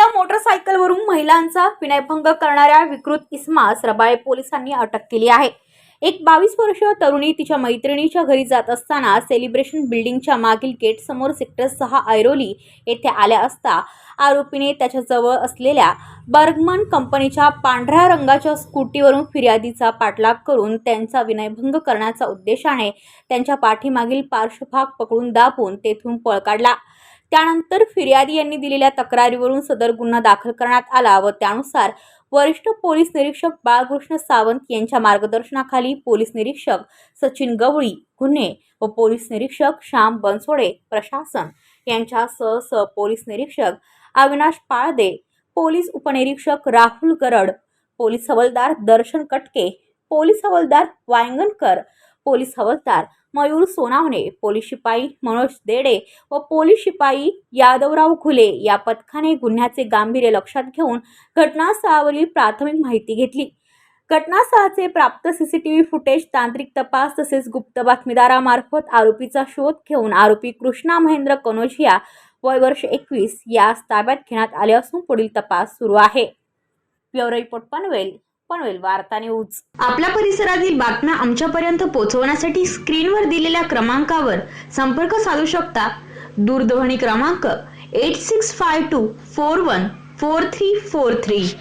चालत्या मोटरसायकलवरून महिलांचा विनयभंग करणाऱ्या विकृत इसमास रबाळे पोलिसांनी अटक केली आहे। एक 22 वर्षीय तरुणी तिच्या मैत्रिणीच्या घरी जात असताना सेलिब्रेशन बिल्डिंगच्या मागील गेट समोर सेक्टर 6 ऐरोली येथे आल्या असता आरोपीने त्याच्या जवळ असलेल्या बर्गमन कंपनीच्या पांढऱ्या रंगाच्या स्कूटीवरून फिर्यादीचा पाठलाग करून त्यांचा विनयभंग करण्याच्या उद्देशाने त्यांच्या पाठीमागील पार्श्वभाग पकडून दाबून तेथून पळ काढला। त्यानंतर फिर्यादी यांनी दिलेल्या तक्रारीवरून सदर गुन्हा दाखल करण्यात आला व त्यानुसार वरिष्ठ पोलीस निरीक्षक बाळकृष्ण सावंत यांच्या मार्गदर्शनाखाली पोलीस निरीक्षक सचिन गवळी गुन्हे व पोलीस निरीक्षक श्याम बनसोडे प्रशासन यांच्यासह पोलीस निरीक्षक अविनाश पाळदे, पोलीस उपनिरीक्षक राहुल गरड, पोलीस हवालदार दर्शन कटके, पोलीस हवालदार वायंगणकर, पोलीस हवालदार मयूर सोनावणे, पोलीस शिपाई मनोज देडे व पोलीस शिपाई यादवराव घुले या पथकाने गुन्ह्याचे गांभीर्य लक्षात घेऊन घटनास्थळावरील प्राथमिक माहिती घेतली। घटनास्थळाचे प्राप्त सीसीटीव्ही फुटेज, तांत्रिक तपास तसेच गुप्त बातमीदारामार्फत आरोपीचा शोध घेऊन आरोपी कृष्णा महेंद्र कनोजिया वय वर्ष 21 यास ताब्यात घेण्यात आले असून पुढील तपास सुरू आहे। ब्युरो रिपोर्ट पनवेल वार्ता न्यूज। आपल्या परिसरातील बातम्या आमच्यापर्यंत पोहोचवण्यासाठी स्क्रीनवर दिलेल्या क्रमांकावर संपर्क साधू शकता। दूरध्वनी क्रमांक 8652414343।